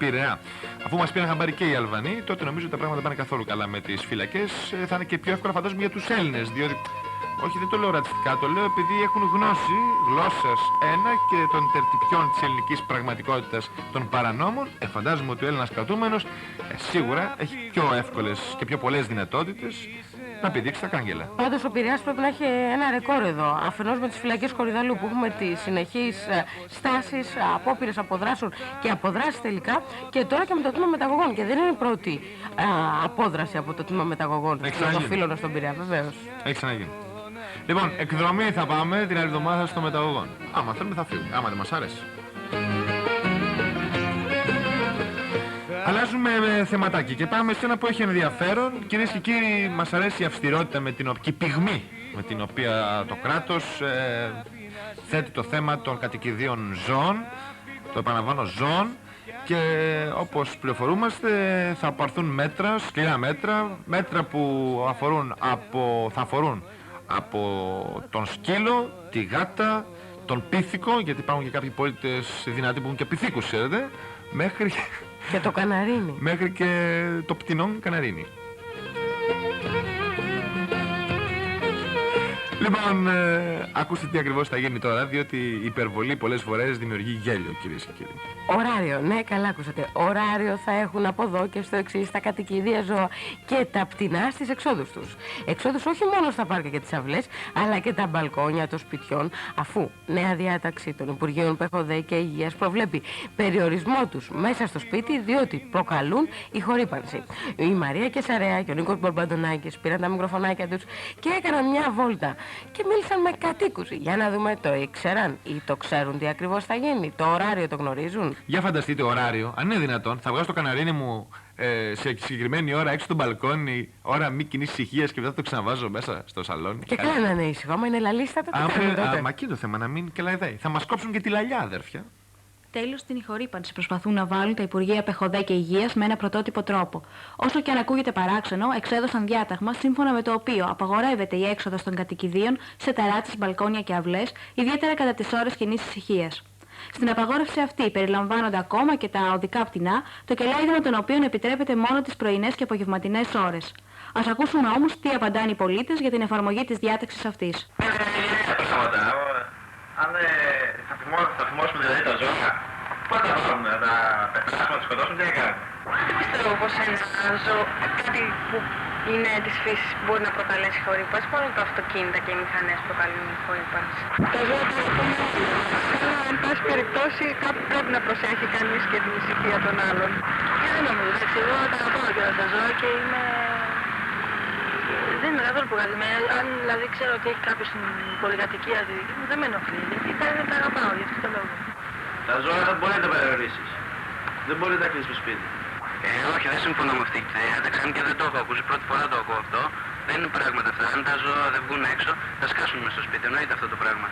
Πειραιά. Αφού μας πήραν χαμπάρι και οι Αλβανοί, τότε νομίζω ότι τα πράγματα πάνε καθόλου καλά με τις φυλακές. Θα είναι και πιο εύκολα φαντάζομαι για τους Έλληνες, διότι όχι, δεν το λέω ρατσιστικά, το λέω επειδή έχουν γνώση γλώσσας ένα και των τερτυπιών της ελληνικής πραγματικότητας των παρανόμων. Φαντάζομαι ότι ο Έλληνας κρατούμενος σίγουρα έχει πιο εύκολες και πιο πολλές δυνατότητες να πηδήξει τα κάγκελα. Πάντως ο Πειραιάς πρέπει να έχει ένα ρεκόρ εδώ. Αφενός με τις φυλακές Κορυδαλού που έχουμε τις συνεχείς στάσεις, απόπειρες αποδράσεων και αποδράσεις τελικά, και τώρα και με το τμήμα μεταγωγών. Και δεν είναι η πρώτη απόδραση από το τμήμα μεταγωγών των φίλων στον Πειραιά, βεβαίως. Έχει ξαναγίνει. Λοιπόν, εκδρομή θα πάμε την άλλη εβδομάδα στο μεταγωγών. Άμα θέλουμε θα φύγουμε, άμα δεν μας αρέσει. Αλλάζουμε θεματάκι και πάμε σε ένα που έχει ενδιαφέρον. Κυρίες και κύριοι, μας αρέσει η αυστηρότητα και η πυγμή με την οποία το κράτος θέτει το θέμα των κατοικιδίων ζώων, το επαναλαμβάνω ζώων, και όπως πληροφορούμαστε θα πάρθουν μέτρα, σκληρά μέτρα που θα αφορούν από τον σκύλο, τη γάτα, τον πίθηκο, γιατί υπάρχουν και κάποιοι πολίτες δυνατοί που έχουν και πίθηκους, ξέρετε, μέχρι και το καναρίνι. Μέχρι και το πτηνό καναρίνι. Λοιπόν, ακούστε τι ακριβώς θα γίνει τώρα, διότι η υπερβολή πολλές φορές δημιουργεί γέλιο, κυρίες και κύριοι. Ωράριο, ναι, καλά ακούσατε. Ωράριο θα έχουν από εδώ και στο εξής τα κατοικίδια ζώα και τα πτηνά στις εξόδους τους. Εξόδους όχι μόνο στα πάρκα και τις αυλές, αλλά και τα μπαλκόνια των σπιτιών, αφού νέα διάταξη των Υπουργείων ΠΕΧΟΔΕ και Υγείας προβλέπει περιορισμό τους μέσα στο σπίτι, διότι προκαλούν η χορύπανση. Η Μαρία Κεσαρέα και ο Νίκος Μπορμπαντονάκης πήραν τα μικροφωνάκια τους και έκαναν μια βόλτα και μίλησαν με κατοίκους. Για να δούμε, το ήξεραν ή το ξέρουν τι ακριβώς θα γίνει? Το ωράριο το γνωρίζουν? Για φανταστείτε ωράριο, αν είναι δυνατόν, θα βγάζω το καναρίνι μου σε συγκεκριμένη ώρα έξω στο μπαλκόνι, ώρα μη κοινής ησυχίας, και μετά το ξαναβάζω μέσα στο σαλόνι. Και καλά να είναι ήσυχο, άμα είναι λαλίστατα το κάνουμε τότε. Μα και το θέμα να μην και λαϊδάει. Θα μας κόψουν και τη λαλιά, αδέρφια. Τέλος, στην ηχορύπανση προσπαθούν να βάλουν τα Υπουργεία ΠΕΧΟΔΕ και Υγείας με ένα πρωτότυπο τρόπο. Όσο και αν ακούγεται παράξενο, εξέδωσαν διάταγμα σύμφωνα με το οποίο απαγορεύεται η έξοδος των κατοικιδίων σε ταράτσες, μπαλκόνια και αυλές, ιδιαίτερα κατά τις ώρες κοινής ησυχίας. Στην απαγόρευση αυτή περιλαμβάνονται ακόμα και τα οδικά πτηνά, το κελάιδημα των οποίων επιτρέπεται μόνο τις πρωινές και απογευματινές ώρες. Ας ακούσουμε όμως τι απαντάνε οι πολίτες για την εφαρμογή της διάταξης αυτής. Αν θα θυμώσουμε δηλαδή τα ζώα, πότε θα πάμε να τα πετάσουμε, να τα σκοτώσουμε, τι θα κάνουμε? Δεν πιστεύω πως ένα ζώο, κάτι που είναι της φύσης που μπορεί να προκαλέσει χορύπανση, μόνο τα αυτοκίνητα και οι μηχανές προκαλούν χορύπανση. Τα ζώα τα αλλά εν πάση περιπτώσει κάπου πρέπει να προσέχει κανείς και την ησυχία των άλλων. Δεν νομίζω, εντάξει, εγώ τα αγαπάω και τα ζώα και είμαι... Δεν είμαι καθόλου προκαλυμμένη. Αν δηλαδή ξέρω ότι έχει κάποιος στην πολυκατοικία τη δική μου, δεν με ενοχλεί. Γιατί τα αγαπάω, γι' αυτό το λόγο. Τα ζώα δεν μπορεί να τα περιορίσεις. Δεν μπορεί να τα κλείσεις στο σπίτι. Όχι, δεν συμφωνώ με αυτή τη διάταξη, αν και δεν το έχω ακούσει. Πρώτη φορά το ακούω αυτό. Δεν είναι πράγματα αυτά. Αν τα ζώα δεν βγουν έξω, θα σκάσουν μες στο σπίτι. Εννοείται αυτό το πράγμα.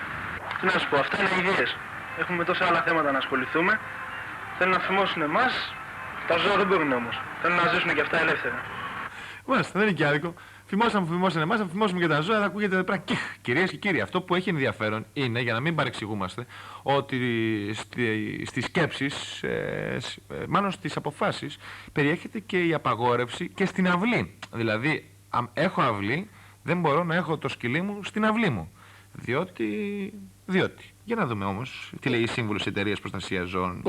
Τι να σου πω, αυτά είναι ιδέες. Έχουμε τόσα άλλα θέματα να ασχοληθούμε. Θέλουν να φημώσουν εμάς. Τα ζώα δεν μπορούν όμως. Θέλουν να ζήσουν και αυτά ελεύθερα. Μάλιστα, δεν είναι και άδικο. Φημώσαν εμάς, θα φημώσουμε και τα ζώα, θα ακούγεται εδώ πέρα. Κυρίες και κύριοι, αυτό που έχει ενδιαφέρον είναι, για να μην παρεξηγούμαστε, ότι στις σκέψεις, μάλλον στις αποφάσεις, περιέχεται και η απαγόρευση και στην αυλή. Δηλαδή, αν έχω αυλή, δεν μπορώ να έχω το σκυλί μου στην αυλή μου. Διότι. Για να δούμε όμως τι λέει η Σύμβουλος Εταιρείας Προστασίας Ζώων.